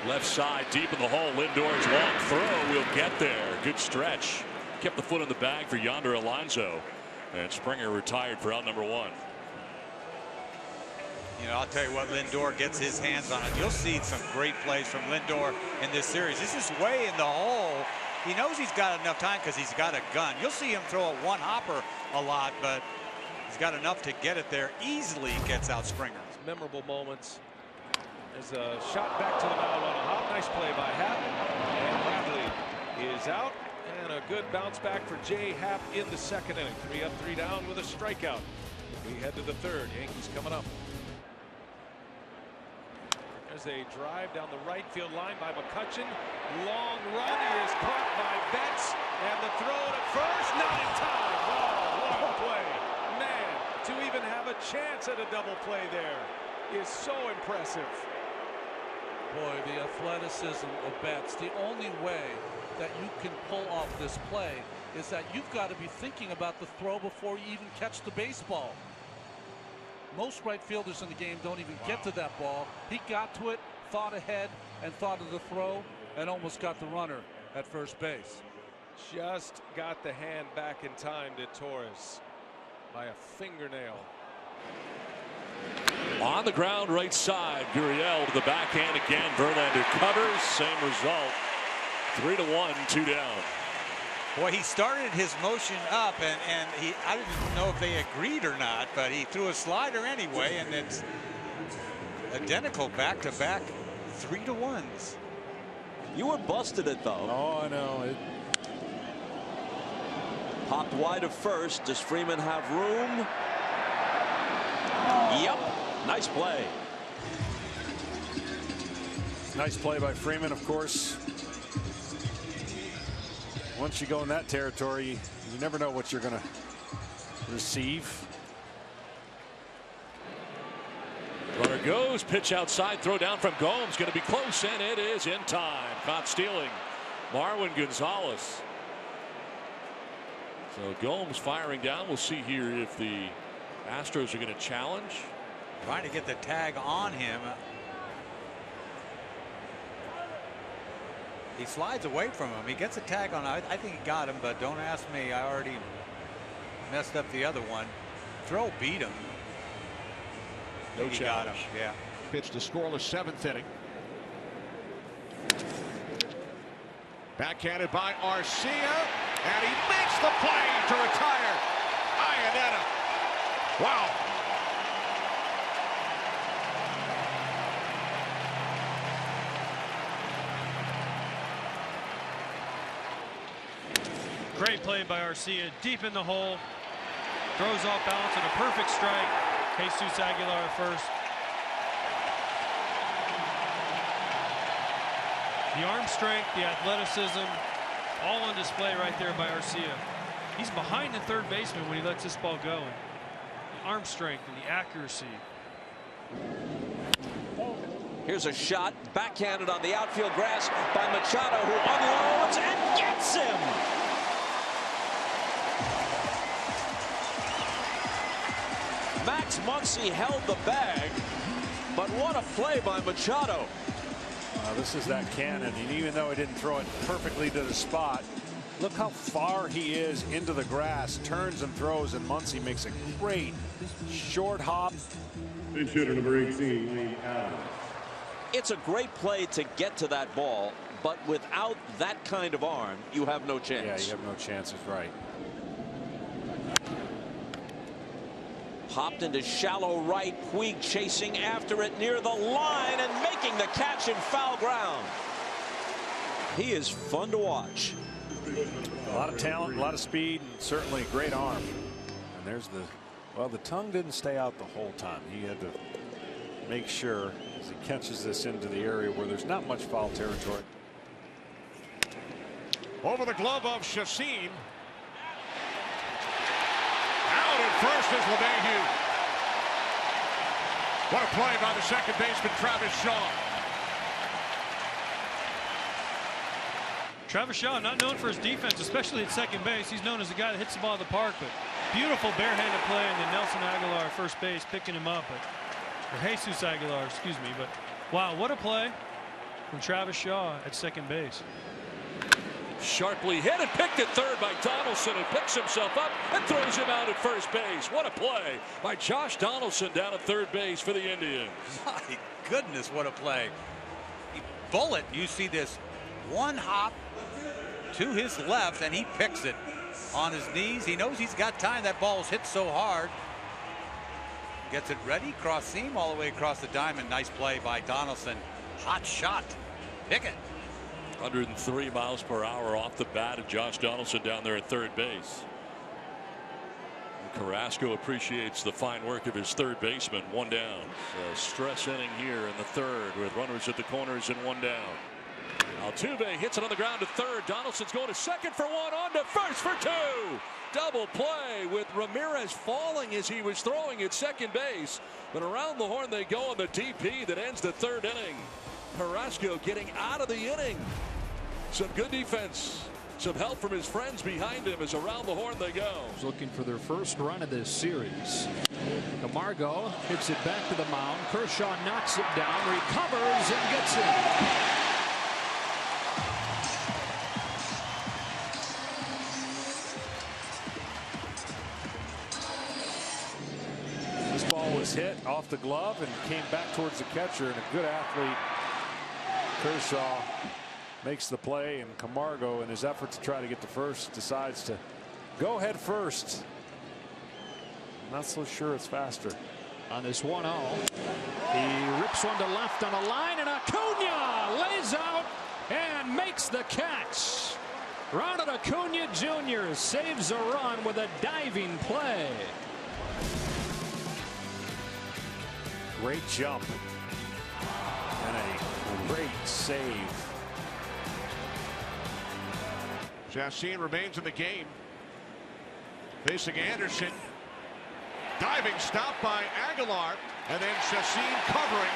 Left side, deep in the hole. Lindor's long throw will get there. Good stretch. Kept the foot in the bag for Yonder Alonso. And Springer retired for out number 1. You know, I'll tell you what, Lindor gets his hands on it. You'll see some great plays from Lindor in this series. This is way in the hole. He knows he's got enough time because he's got a gun. You'll see him throw a one-hopper a lot, but he's got enough to get it there. Easily gets out Springer. Memorable moments. There's a shot back to the mound on a hop. Nice play by Happ. And Bradley is out. And a good bounce back for Jay Happ in the second inning. 3 up, 3 down with a strikeout. We head to the third. Yankees coming up. There's a drive down the right field line by McCutchen. Long run. He is caught by Betts. And the throw to first. Not in time. Oh, what a play. Man, to even have a chance at a double play there is so impressive. Boy, the athleticism of Betts. The only way that you can pull off this play is that you've got to be thinking about the throw before you even catch the baseball. Most right fielders in the game don't even get to that ball. He got to it, thought ahead, and thought of the throw, and almost got the runner at first base. Just got the hand back in time to Torres by a fingernail. On the ground right side, Gurriel to the backhand again. Verlander covers, same result. 3-1, 2 down. Boy, he started his motion up, and I didn't know if they agreed or not, but he threw a slider anyway, and it's identical back-to-back 3-1s. You were busted it though. Oh, I know it. Popped wide of first. Does Freeman have room? Yep. Nice play. Nice play by Freeman, of course. Once you go in that territory, you never know what you're going to receive. Runner goes, pitch outside, throw down from Gomes, going to be close, and it is in time. Caught stealing Marwin Gonzalez. So Gomes firing down. We'll see here if the Astros are going to challenge. Trying to get the tag on him. He slides away from him. He gets a tag on. I think he got him, but don't ask me. I already messed up the other one. Throw beat him. No challenge. Got him. Yeah. Pitch to scoreless 7th inning. Backhanded by Arcia, and he makes the play to retire. Iannetta. Wow. Great play by Arcia, deep in the hole, throws off balance and a perfect strike. Jesus Aguilar at first. The arm strength, the athleticism, all on display right there by Arcia. He's behind the third baseman when he lets this ball go. The arm strength and the accuracy. Here's a shot backhanded on the outfield grass by Machado, who unloads and gets him. Max Muncy held the bag, but what a play by Machado. This is that cannon, and even though he didn't throw it perfectly to the spot, look how far he is into the grass, turns and throws, and Muncy makes a great short hop. Pinch hitter number 18, Lee Adams. It's a great play to get to that ball, but without that kind of arm, you have no chance. Yeah, you have no chances, right. Popped into shallow right, Puig chasing after it near the line and making the catch in foul ground. He is fun to watch. A lot of talent, a lot of speed, and certainly a great arm. And there's the, well, the tongue didn't stay out the whole time. He had to make sure as he catches this into the area where there's not much foul territory. Over the glove of Chacin. Out at first is LeMahieu. What a play by the second baseman, Travis Shaw. Travis Shaw, not known for his defense, especially at second base. He's known as the guy that hits the ball in the park, but beautiful barehanded play, and then Nelson Aguilar at first base picking him up. Or Jesus Aguilar, excuse me. But wow, what a play. from Travis Shaw at second base. Sharply hit and picked at third by Donaldson, and picks himself up and throws him out at first base. What a play by Josh Donaldson down at third base for the Indians. My goodness, what a play. Bullet, you see this one hop to his left, and he picks it on his knees. He knows he's got time. That ball's hit so hard. Gets it ready, cross seam all the way across the diamond. Nice play by Donaldson. Hot shot. Pick it. 103 miles per hour off the bat of Josh Donaldson down there at third base. And Carrasco appreciates the fine work of his third baseman. One down. A stress inning here in the third with runners at the corners and one down. Altuve hits it on the ground to third. Donaldson's going to second for one, on to first for two. Double play with Ramirez falling as he was throwing at second base. But around the horn they go on the DP that ends the third inning. Carrasco getting out of the inning. Some good defense. Some help from his friends behind him as around the horn they go. Looking for their first run of this series. Camargo hits it back to the mound. Kershaw knocks it down, recovers, and gets it. This ball was hit off the glove and came back towards the catcher, and a good athlete, Kershaw, makes the play, and Camargo, in his effort to try to get to first, decides to go head first. Not so sure it's faster. On this 1-0, he rips one to left on a line, and Acuna lays out and makes the catch. Ronald Acuna Jr. saves a run with a diving play. Great jump and a great save. Chassin remains in the game. Facing Anderson. Diving stop by Aguilar. And then Chassin covering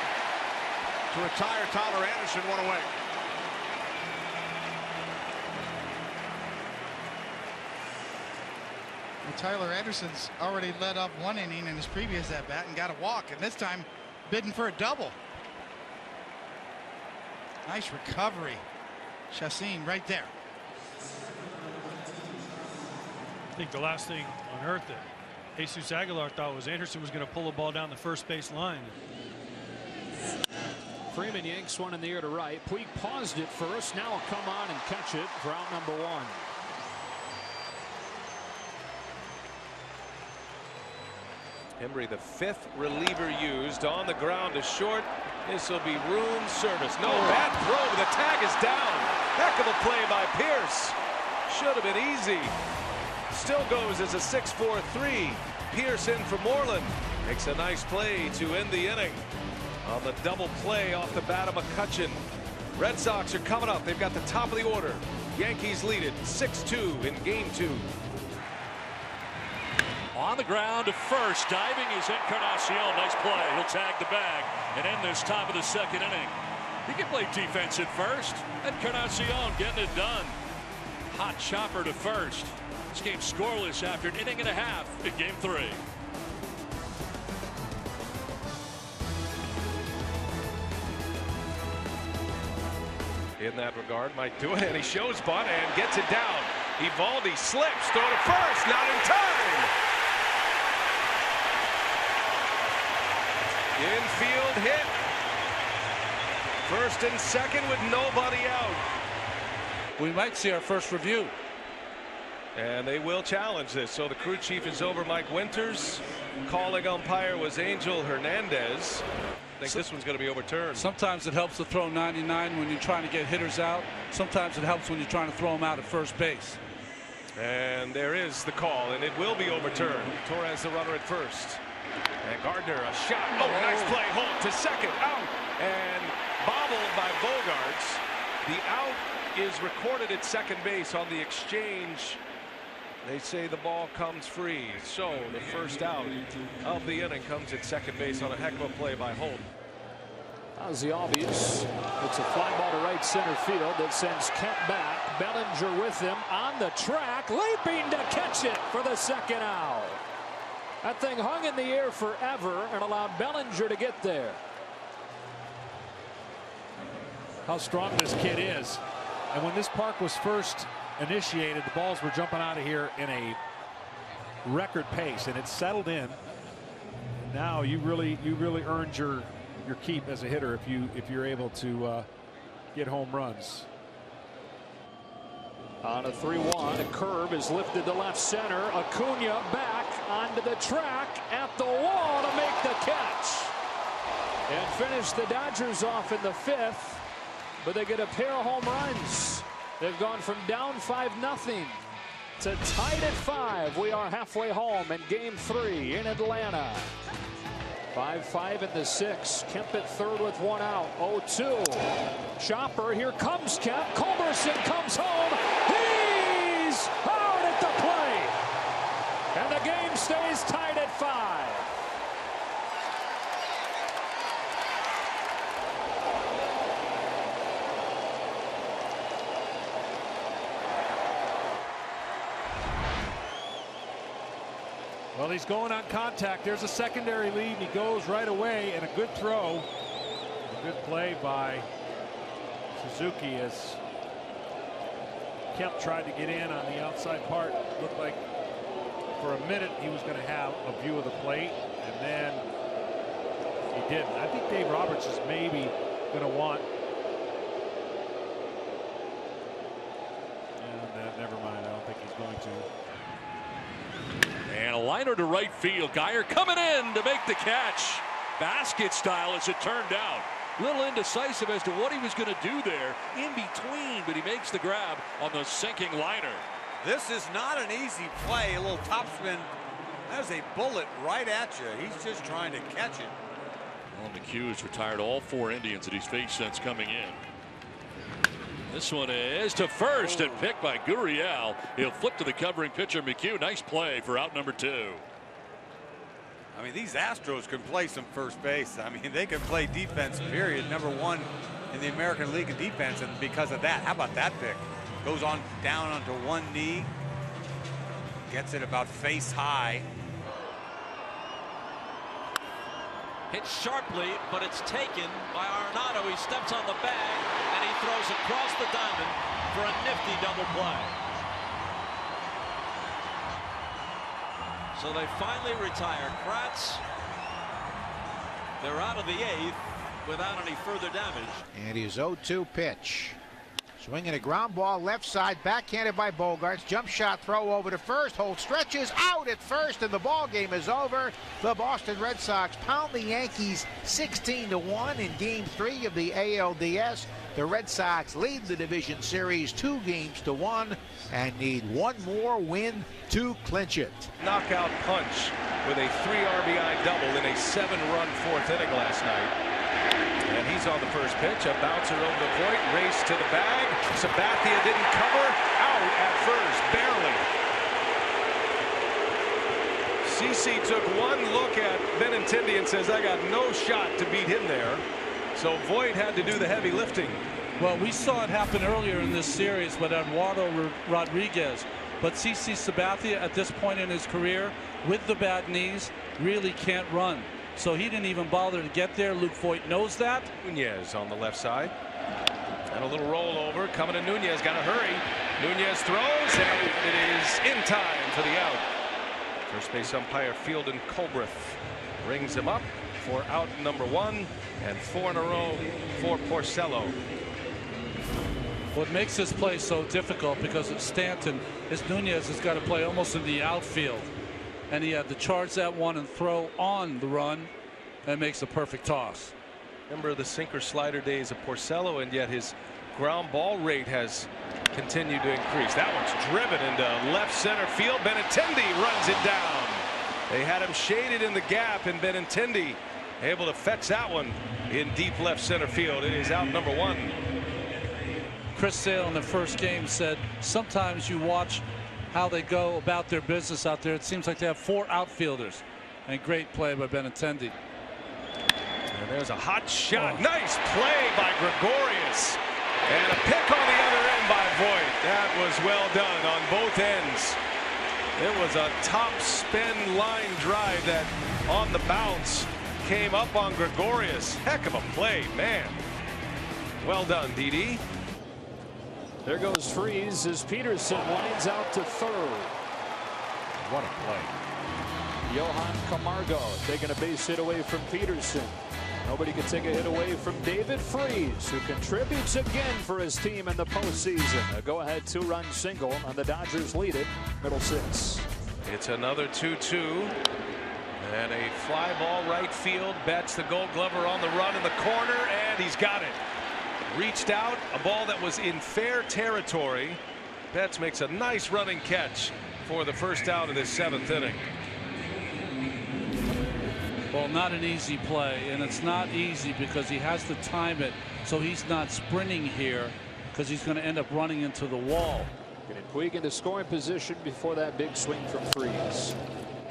to retire Tyler Anderson one away. Well, Tyler Anderson's already led up one inning in his previous at bat and got a walk, and this time bidding for a double. Nice recovery. Chassin right there. I think the last thing on earth that Jesus Aguilar thought was Anderson was going to pull the ball down the first base line. Freeman yanks one in the air to right. Puig paused it first. Now will come on and catch it for out number one. Hembree, the fifth reliever used, on the ground to short. This will be room service. No, bad throw, but the tag is down. Heck of a play by Pierce. Should have been easy. Still goes as a 6-4-3. Pierce in for Moreland. Makes a nice play to end the inning on the double play off the bat of McCutchen. Red Sox are coming up. They've got the top of the order. Yankees lead it 6-2 in game 2. On the ground to first, diving is Encarnacion. Nice play. He'll tag the bag and end this top of the second inning. He can play defense at first. Encarnacion getting it done. Hot chopper to first. This game scoreless after an inning and a half in game 3. In that regard, might do it, and he shows bunt and gets it down. Evaldi slips, throw to first, not in time. Infield hit. First and second with nobody out. We might see our first review. And they will challenge this. So the crew chief is over Mike Winters. Calling umpire was Angel Hernandez. I think this one's going to be overturned. Sometimes it helps to throw 99 when you're trying to get hitters out. Sometimes it helps when you're trying to throw them out at first base. And there is the call, and it will be overturned. Torres the runner at first. And Gardner a shot. Oh, nice play. Holt to second. Out. And bobbled by Bogarts. The out is recorded at second base on the exchange. They say the ball comes free. So the first out of the inning comes at second base on a heck of a play by Holt. Ozzy it's a fly ball to right center field that sends Kemp back. Bellinger with him on the track, leaping to catch it for the second out. That thing hung in the air forever and allowed Bellinger to get there. how strong this kid is. And when this park was first initiated, the balls were jumping out of here in a record pace, and it's settled in. Now you really earned your keep as a hitter if you're able to get home runs. On a 3-1, a curve is lifted to left center. Acuna back onto the track at the wall to make the catch and finish the Dodgers off in the 5th, but they get a pair of home runs. They've gone from down 5-0 to tied at 5. We are halfway home in Game 3 in Atlanta. 5-5 in the 6th. Kemp at third with 1 out. 0-2. Chopper. Here comes Kemp. Culberson comes home. He's out at the plate. And the game stays tied at 5. Well, he's going on contact. There's a secondary lead. He goes right away, and a good throw. A good play by Suzuki as Kemp tried to get in on the outside part. Looked like for a minute he was going to have a view of the plate, and then he didn't. I think Dave Roberts is maybe going to want. And never mind. I don't think he's going to. And a liner to right field. Geyer coming in to make the catch. Basket style as it turned out. A little indecisive as to what he was going to do there in between, but he makes the grab on the sinking liner. This is not an easy play. A little topspin. That's a bullet right at you. He's just trying to catch it. Well, McHugh has retired all 4 Indians that he's faced since coming in. This one is to first and picked by Gurriel. He'll flip to the covering pitcher McHugh. Nice play for out number 2. I mean, these Astros can play some first base. I mean, they can play defense, period. Number 1 in the American League of Defense, and because of that, how about that pick? Goes on down onto one knee, gets it about face high. Hit sharply, but it's taken by Arenado. He steps on the bag and he throws across the diamond for a nifty double play. So they finally retire Kratz. They're out of the 8th without any further damage. And his 0-2 pitch. Swinging a ground ball left side, backhanded by Bogarts. Jump shot throw over to first. Hold stretches out at first, and the ball game is over. The Boston Red Sox pound the Yankees 16-1 in Game 3 of the ALDS. The Red Sox lead the division series 2-1 and need one more win to clinch it. Knockout punch with a 3 RBI double in a 7-run 4th inning last night. And he's on the first pitch. A bouncer over the point. Race to the bag. Sabathia didn't cover. Out at first. Barely. CC took one look at Benintendi and says, I got no shot to beat him there. So Voit had to do the heavy lifting. Well, we saw it happen earlier in this series with Eduardo Rodriguez. But CC Sabathia at this point in his career with the bad knees really can't run. So he didn't even bother to get there. Luke Voit knows that. Nunez on the left side. And a little rollover coming to Nunez. Got to hurry. Nunez throws, and it is in time for the out. First base umpire Fielden Colbreth rings him up for out number 1 and 4 in a row for Porcello. What makes this play so difficult because of Stanton is Nunez has got to play almost in the outfield. And he had to charge that one and throw on the run and makes a perfect toss. Remember the sinker slider days of Porcello, and yet his ground ball rate has continued to increase. That one's driven into left center field. Benintendi runs it down. They had him shaded in the gap, and Benintendi able to fetch that one in deep left center field. It is out number 1. Chris Sale in the first game said sometimes you watch how they go about their business out there. It seems like they have 4 outfielders. And great play by Benintendi. And there's a hot shot. Nice play by Gregorius. And a pick on the other end by Voit. That was well done on both ends. It was a top spin line drive that on the bounce came up on Gregorius. Heck of a play, man. Well done, Didi. There goes Freeze as Peterson winds out to third. What a play. Johan Camargo taking a base hit away from Peterson. Nobody can take a hit away from David Freeze, who contributes again for his team in the postseason. A go-ahead 2-run single, and the Dodgers lead it, middle 6. It's another 2-2. And a fly ball right field. Betts, the Gold Glover, on the run in the corner, and he's got it. Reached out, a ball that was in fair territory. Betts makes a nice running catch for the first out of this 7th inning. Well, not an easy play, and it's not easy because he has to time it so he's not sprinting here because he's going to end up running into the wall. Getting Puig into scoring position before that big swing from Freeze.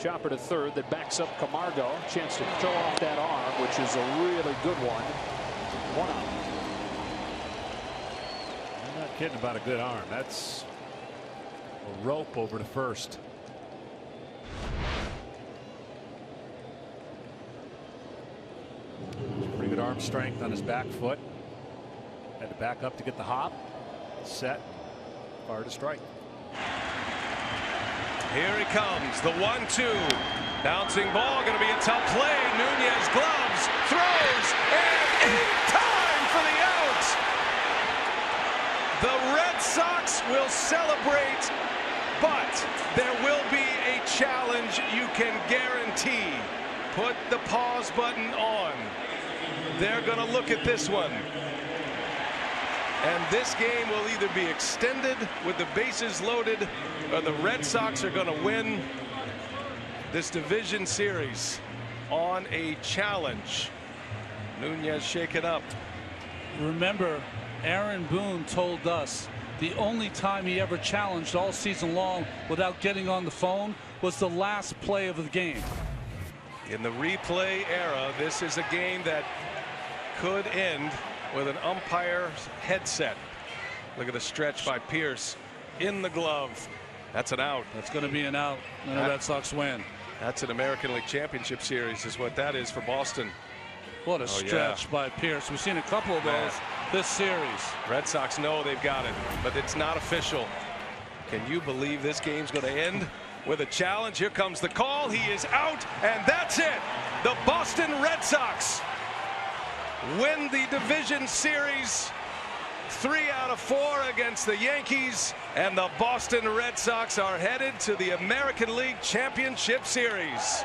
Chopper to third that backs up Camargo. Chance to throw off that arm, which is a really good one. 1 out. I'm not kidding about a good arm. That's a rope over to first. Pretty good arm strength on his back foot. Had to back up to get the hop. Set. Fire to strike. Here he comes, the 1-2. Bouncing ball, going to be a tough play. Nunez gloves, throws, and in time for the out. The Red Sox will celebrate, but there will be a challenge you can guarantee. Put the pause button on. They're going to look at this one. And this game will either be extended with the bases loaded, or the Red Sox are going to win this division series on a challenge. Nunez shake it up. Remember, Aaron Boone told us the only time he ever challenged all season long without getting on the phone was the last play of the game. In the replay era, this is a game that could end with an umpire's headset. Look at the stretch by Pierce in the glove. That's an out. That's going to be an out, and the Red Sox win. That's an American League Championship Series is what that is for Boston. What a stretch by Pierce. We've seen a couple of those this series. Red Sox know they've got it, but it's not official. Can you believe this game's going to end with a challenge? Here comes the call. He is out, and that's it. The Boston Red Sox win the division series 3 out of 4 against the Yankees, and the Boston Red Sox are headed to the American League Championship Series.